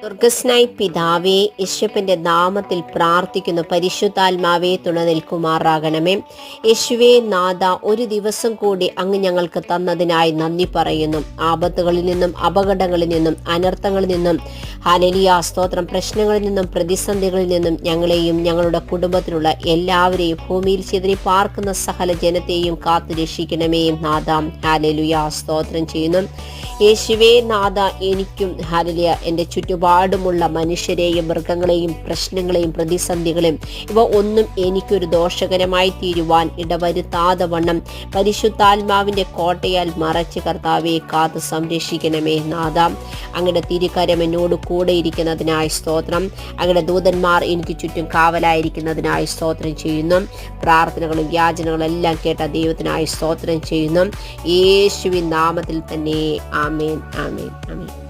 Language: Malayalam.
സ്വർഗസ്നായ പിതാവേ, യേശുവിന്റെ നാമത്തിൽ പ്രാർത്ഥിക്കുന്നു. പരിശുദ്ധാത്മാവേ തുണ നിൽക്കുമാറാകണമേ. യേശുവേ നാഥ, ഒരു ദിവസം കൂടി അങ്ങ് ഞങ്ങൾക്ക് തന്നതിനായി നന്ദി പറയുന്നു. ആപത്തുകളിൽ നിന്നും, അപകടങ്ങളിൽ നിന്നും, അനർത്ഥങ്ങളിൽ നിന്നും, ഹല്ലേലൂയ സ്തോത്രം, പ്രശ്നങ്ങളിൽ നിന്നും, പ്രതിസന്ധികളിൽ നിന്നും ഞങ്ങളെയും ഞങ്ങളുടെ കുടുംബത്തിലുള്ള എല്ലാവരെയും, ഭൂമിയിൽ ചിതറി പാർക്കുന്ന സകല ജനത്തെയും കാത്തു രക്ഷിക്കണമേ നാഥ. ഹല്ലേലൂയ സ്തോത്രം ചെയ്യുന്നു. യേശുവേ നാഥ, എനിക്കും ഹല്ലേലൂയ എൻ്റെ ചുറ്റുപാടുമുള്ള മനുഷ്യരെയും മൃഗങ്ങളെയും പ്രശ്നങ്ങളെയും പ്രതിസന്ധികളെയും ഇവ ഒന്നും എനിക്കൊരു ദോഷകരമായി തീരുവാൻ ഇടവരുത്താതെ വണ്ണം പരിശുദ്ധാത്മാവിൻ്റെ കോട്ടയാൽ മറച്ച് കർത്താവെ കാത്ത് സംരക്ഷിക്കണമേ നാഥ. അങ്ങയുടെ തിരുക്കരം എന്നോട് കൂടെ ഇരിക്കുന്നതിനായി സ്തോത്രം. അങ്ങയുടെ ദൂതന്മാർ എനിക്ക് ചുറ്റും കാവലായിരിക്കുന്നതിനായി സ്തോത്രം ചെയ്യുന്നു. പ്രാർത്ഥനകളും യാചനകളും എല്ലാം കേട്ട ദൈവത്തിനായി സ്തോത്രം ചെയ്യുന്നു. യേശുവിൻ നാമത്തിൽ തന്നെ ആമേൻ, ആമേൻ, ആമേൻ.